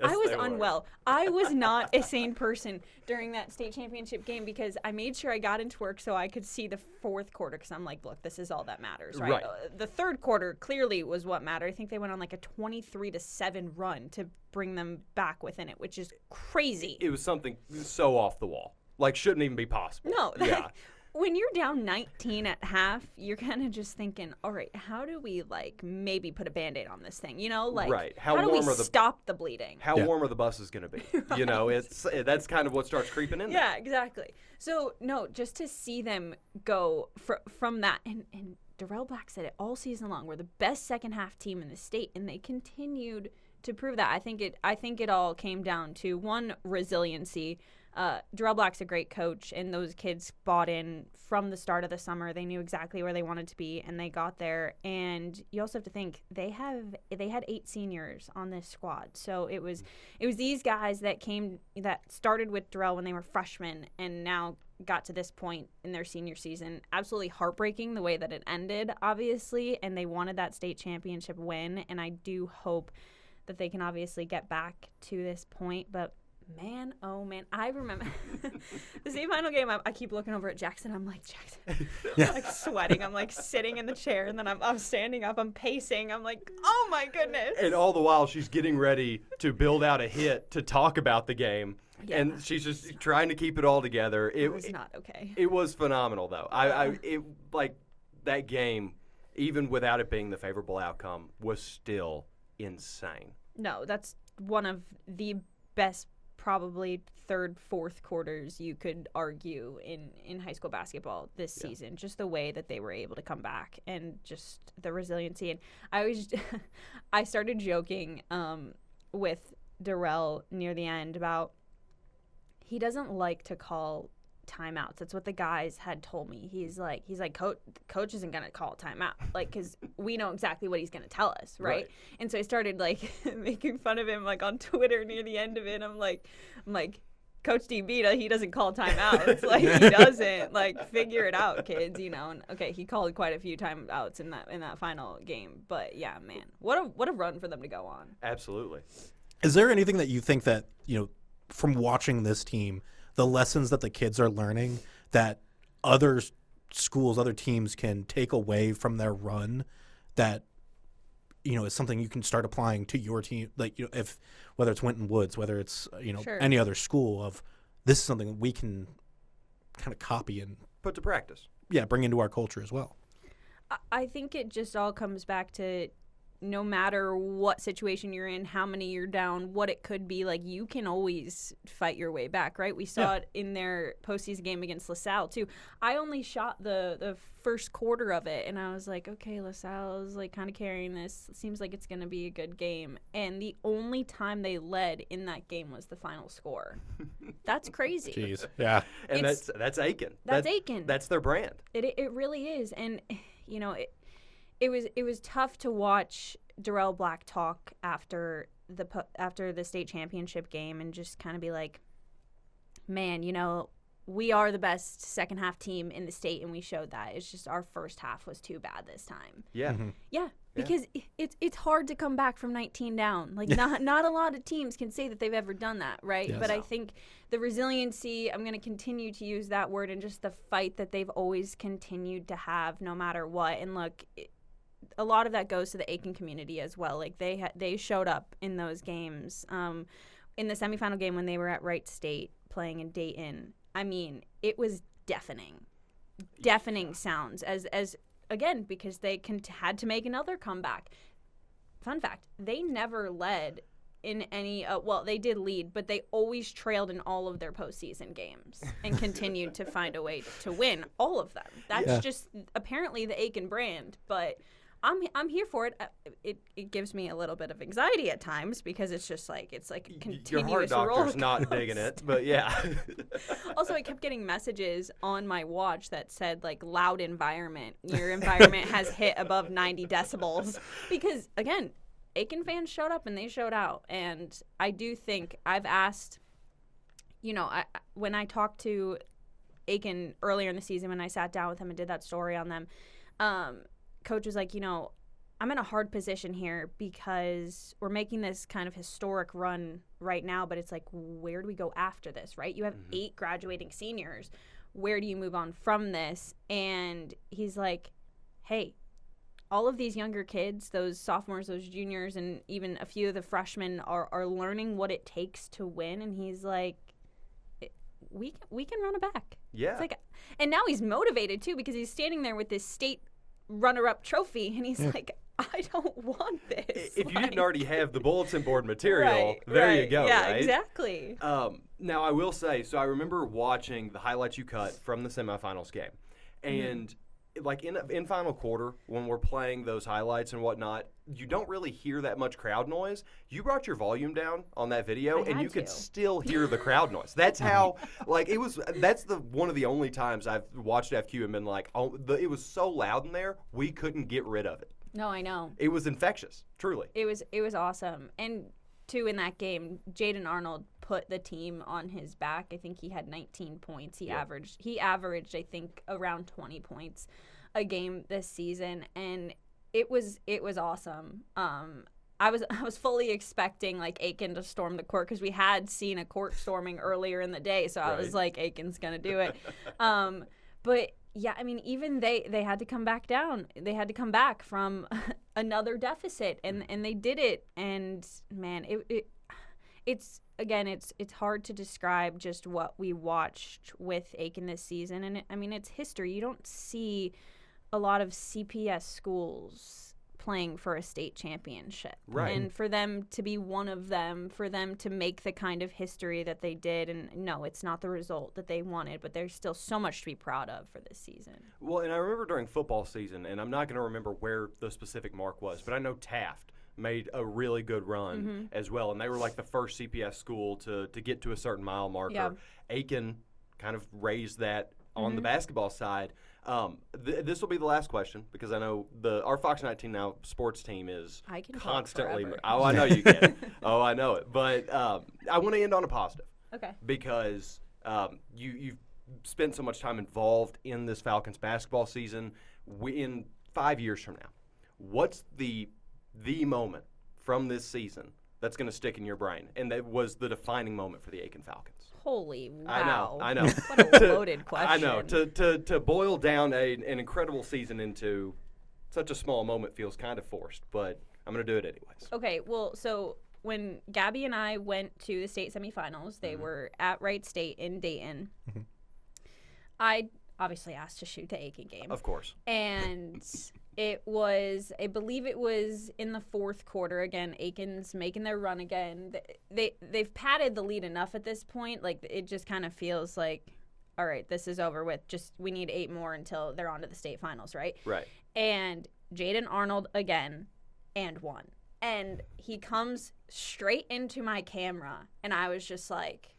I was they were. unwell. I was not a sane person during that state championship game because I made sure I got into work so I could see the fourth quarter because I'm like, look, this is all that matters, right? The third quarter clearly was what mattered. I think they went on like a 23-7 run to bring them back within it, which is crazy. It was something so off the wall. Like, shouldn't even be possible. No. Yeah. When you're down 19 at half, you're kind of just thinking, all right, how do we, like, maybe put a Band-Aid on this thing? Like, right. how do we stop the bleeding? How warm are the buses going to be? Right. That's kind of what starts creeping in there. Yeah, exactly. So, no, just to see them go from that, and Darrell Black said it all season long, we're the best second-half team in the state, and they continued to prove that. I think it all came down to, one, resiliency. Darrell Black's a great coach, and those kids bought in from the start of the summer. They knew exactly where they wanted to be, and they got there. And you also have to think they had 8 seniors on this squad, so it was these guys that started with Darrell when they were freshmen, and now got to this point in their senior season. Absolutely heartbreaking the way that it ended, obviously, and they wanted that state championship win. And I do hope that they can obviously get back to this point, but. Man, oh man, I remember the semifinal game. I keep looking over at Jackson. I'm like, Jackson, I'm like sweating. I'm like sitting in the chair, and then I'm standing up. I'm pacing. I'm like, oh my goodness. And all the while, she's getting ready to build out a hit to talk about the game, and she's just trying to keep it all together. It was not okay. It was phenomenal, though. That game, even without it being the favorable outcome, was still insane. No, that's one of the best. Probably third, fourth quarters you could argue in high school basketball this season. Just the way that they were able to come back and just the resiliency. And I started joking with Darrell near the end about he doesn't like to call timeouts. That's what the guys had told me. He's like, coach isn't gonna call a timeout, like, because we know exactly what he's gonna tell us, right? And so I started like making fun of him like on Twitter near the end of it. I'm like, Coach D Beta, he doesn't call timeouts. Like, he doesn't. Like, figure it out, kids. And okay, he called quite a few timeouts in that final game. But yeah, man, what a run for them to go on. Absolutely. Is there anything that you think that from watching this team, the lessons that the kids are learning that other schools, other teams can take away from their run that, is something you can start applying to your team? Like, if whether it's Winton Woods, whether it's, Sure. any other school, of this is something we can kind of copy and put to practice. Yeah, bring into our culture as well. I think it just all comes back to no matter what situation you're in, how many you're down, what it could be, like, you can always fight your way back, right? We saw it in their postseason game against LaSalle, too. I only shot the first quarter of it, and I was like, okay, LaSalle is, like, kind of carrying this. It seems like it's going to be a good game. And the only time they led in that game was the final score. That's crazy. Jeez, yeah. And that's Aiken. That's Aiken. That's their brand. It really is. And, It was tough to watch Darrell Black talk after the state championship game and just kind of be like, man, we are the best second half team in the state, and we showed that. It's just our first half was too bad this time. Yeah. Mm-hmm. Yeah, because it's hard to come back from 19 down. Like, not a lot of teams can say that they've ever done that, right? Yes. But I think the resiliency, I'm going to continue to use that word, and just the fight that they've always continued to have no matter what. And look, a lot of that goes to the Aiken community as well. Like, they showed up in those games. In the semifinal game when they were at Wright State playing in Dayton, I mean, it was deafening sounds as again, because they had to make another comeback. Fun fact, they never led in any well, they did lead, but they always trailed in all of their postseason games and continued to find a way to win all of them. That's just apparently the Aiken brand, but I'm here for it. It gives me a little bit of anxiety at times because it's just like a continuous Your heart doctor's not digging it, but yeah. Also, I kept getting messages on my watch that said like loud environment. Your environment has hit above 90 decibels because again, Aiken fans showed up and they showed out. And I do think I've asked, when I talked to Aiken earlier in the season when I sat down with him and did that story on them, Coach was like, I'm in a hard position here because we're making this kind of historic run right now, but it's like, where do we go after this, right? You have 8 graduating seniors. Where do you move on from this? And he's like, hey, all of these younger kids, those sophomores, those juniors, and even a few of the freshmen are learning what it takes to win. And he's like, we can run it back. Yeah. It's like, and now he's motivated, too, because he's standing there with this state runner-up trophy, and he's like, I don't want this. If you didn't already have the bulletin board material, there you go, yeah, right? exactly. Now, I will say, so I remember watching the highlights you cut from the semifinals game. And like in final quarter, when we're playing those highlights and whatnot, you don't really hear that much crowd noise. You brought your volume down on that video, and you could still hear the crowd noise. That's how, like, it was. That's one of the only times I've watched FQ and been like, oh, it was so loud in there, we couldn't get rid of it. No, I know. It was infectious, truly. It was awesome. And too, in that game, Jaden Arnold put the team on his back. I think he had 19 points. He averaged, I think, around 20 points a game this season, and it was awesome. I was fully expecting like Aiken to storm the court because we had seen a court storming earlier in the day, so I was like, Aiken's gonna do it. But yeah, I mean, even they had to come back down. They had to come back from another deficit, and they did it. And man, it's hard to describe just what we watched with Aiken this season. And I mean, it's history. You don't see a lot of CPS schools playing for a state championship. Right. And for them to be one of them, for them to make the kind of history that they did, and no, it's not the result that they wanted, but there's still so much to be proud of for this season. Well, and I remember during football season, and I'm not going to remember where the specific mark was, but I know Taft made a really good run as well, and they were like the first CPS school to get to a certain mile marker. Yeah. Aiken kind of raised that on the basketball side. This will be the last question because I know our Fox 19 Now sports team is constantly. Oh, I know you can. Oh, I know it. But I want to end on a positive. Okay. Because you've spent so much time involved in this Falcons basketball season. In 5 years from now, what's the moment from this season that's going to stick in your brain, and that was the defining moment for the Aiken Falcons? Holy wow. I know. What a loaded question. I know. To boil down an incredible season into such a small moment feels kind of forced, but I'm going to do it anyways. Okay, well, so when Gabby and I went to the state semifinals, they were at Wright State in Dayton. I obviously asked to shoot the Aiken game. Of course. And it was, I believe it was in the fourth quarter. Again, Aiken's making their run again. They've padded the lead enough at this point. Like, it just kind of feels like, all right, this is over with. Just, we need 8 more until they're on to the state finals, right? Right. And Jaden Arnold again and won. And he comes straight into my camera, and I was just like,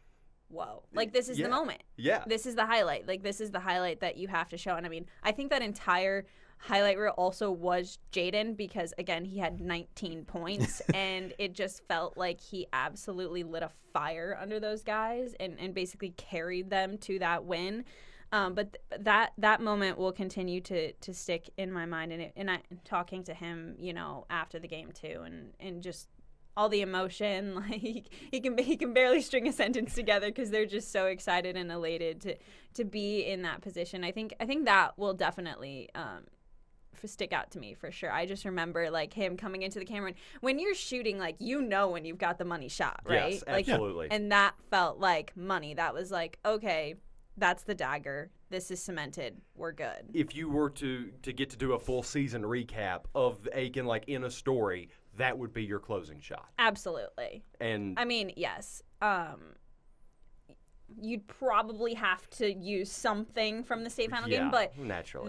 whoa. Like, this is the moment. Yeah. This is the highlight. Like, this is the highlight that you have to show. And, I mean, I think that entire highlight reel also was Jaden because, again, he had 19 points, and it just felt like he absolutely lit a fire under those guys and basically carried them to that win. But that moment will continue to stick in my mind. And I talking to him, you know, after the game, too, and just all the emotion, like he can barely string a sentence together because they're just so excited and elated to be in that position. I think that will definitely stick out to me for sure. I just remember like him coming into the camera. When you're shooting, like, you know when you've got the money shot, right? Yes, absolutely. Like, and that felt like money. That was like, okay, that's the dagger. This is cemented. We're good. If you were to get to do a full season recap of Aiken, like in a story, that would be your closing shot. Absolutely. And I mean, yes. You'd probably have to use something from the state final game, but naturally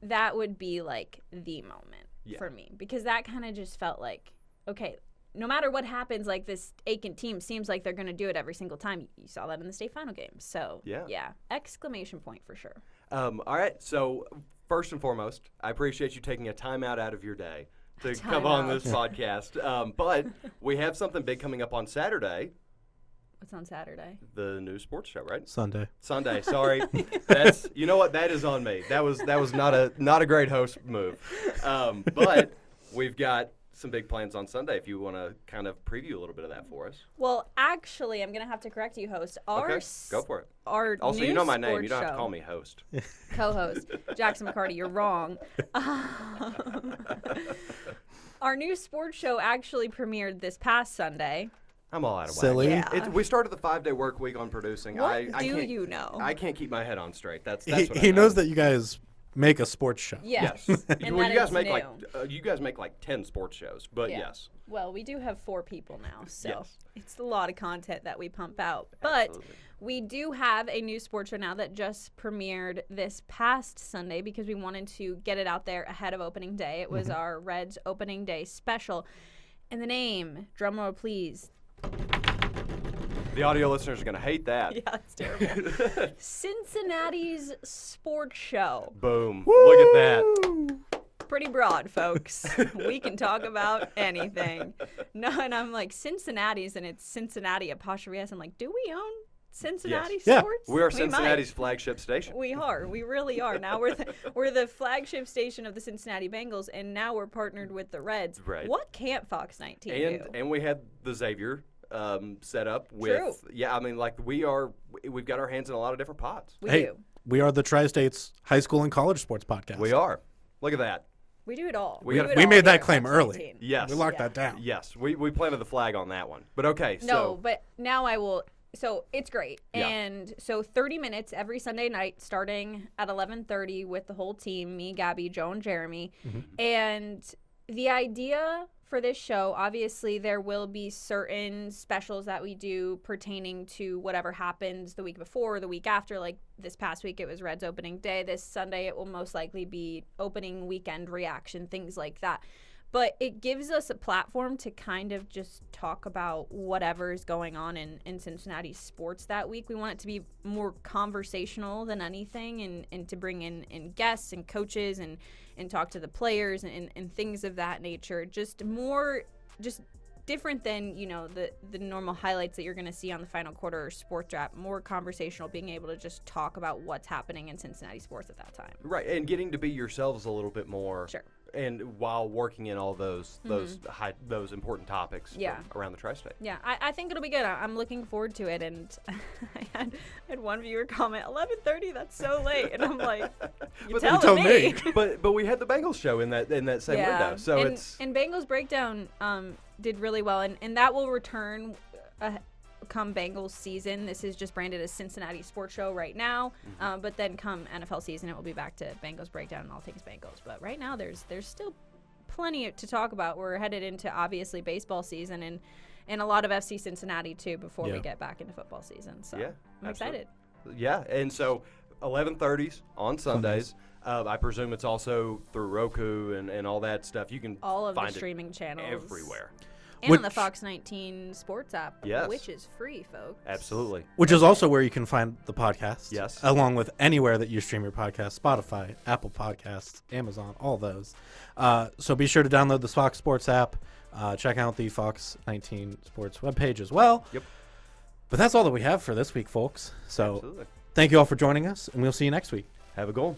that would be like the moment for me, because that kind of just felt like, okay, no matter what happens, like this Aiken team seems like they're going to do it every single time. You saw that in the state final game. So, yeah, exclamation point for sure. All right, so first and foremost, I appreciate you taking a time out of your day to come on this podcast. But we have something big coming up on Saturday. What's on Saturday? The new sports show, right? Sunday, sorry. That's, you know what, that is on me. That was not a great host move. But we've got some big plans on Sunday if you want to kind of preview a little bit of that for us. Well, actually, I'm going to have to correct you, host. Okay, go for it. Also, you know my name. You don't have to call me host. Co-host. Jackson McCarty, you're wrong. Our new sports show actually premiered this past Sunday. I'm all out of Silly. whack. Yeah. We started the 5-day work week on producing. What do you know? I can't keep my head on straight. That's he, what he knows that you guys make a sports show. Yes. And well, that you guys is make new. you guys make like 10 sports shows, but yes. Well, we do have 4 people now, so yes. It's a lot of content that we pump out. Absolutely. But we do have a new sports show now that just premiered this past Sunday because we wanted to get it out there ahead of opening day. It was our Reds opening day special. And the name, drumroll please. The audio listeners are going to hate that. Yeah, it's terrible. Cincinnati's sports show. Boom. Woo! Look at that. Pretty broad, folks. We can talk about anything. No, and I'm like, Cincinnati's, and it's Cincinnati apostrophe S. I'm like, do we own Cincinnati Yes. sports? We are We Cincinnati's flagship station. We are. We really are. Now we're the flagship station of the Cincinnati Bengals, and now we're partnered with the Reds. Right. What can't Fox 19 do? And we had the Xavier set up with. True. Yeah, I mean, like we've got our hands in a lot of different pots. We Hey, do. we are the Tri-State's high school and college sports podcast. We are. Look at that. We do it all. We do gotta- it we all made here that at claim Fox early. 19. Yes. We locked that down. Yes, we planted the flag on that one. But okay, No, but now I will. So it's great. Yeah. And so 30 minutes every Sunday night starting at 11:30 with the whole team, me, Gabby, Joe, and Jeremy. And the idea for this show, obviously there will be certain specials that we do pertaining to whatever happens the week before or the week after. Like this past week it was Reds opening day. This Sunday it will most likely be opening weekend reaction, things like that. But it gives us a platform to kind of just talk about whatever is going on in Cincinnati sports that week. We want it to be more conversational than anything, and to bring in guests and coaches and talk to the players and things of that nature. Just different than, the normal highlights that you're going to see on the Final Quarter or Sports Wrap. More conversational, being able to just talk about what's happening in Cincinnati sports at that time. right, and getting to be yourselves a little bit more. Sure. And while working in all those important topics around the tri-state. Yeah, I think it'll be good. I'm looking forward to it. And I had one viewer comment, 11:30, that's so late. And I'm like, you're But telling me. but we had the Bengals show in that same window. So and Bengals Breakdown did really well. And that will return come Bengals season. This is just branded as Cincinnati Sports Show right now. But then come NFL season, it will be back to Bengals Breakdown and all things Bengals. But right now, there's still plenty to talk about. We're headed into, obviously, baseball season and a lot of FC Cincinnati, too, before we get back into football season. So I'm excited. Yeah, and so 11:30s on Sundays. I presume it's also through Roku and all that stuff. You can all of find the streaming channels everywhere. And on the Fox 19 Sports app, which is free, folks. Absolutely. Which is also where you can find the podcast. Yes. Along with anywhere that you stream your podcast, Spotify, Apple Podcasts, Amazon, all those. So be sure to download the Fox Sports app. Check out the Fox 19 Sports webpage as well. Yep. But that's all that we have for this week, folks. So Absolutely. thank you all for joining us, and we'll see you next week. Have a goal.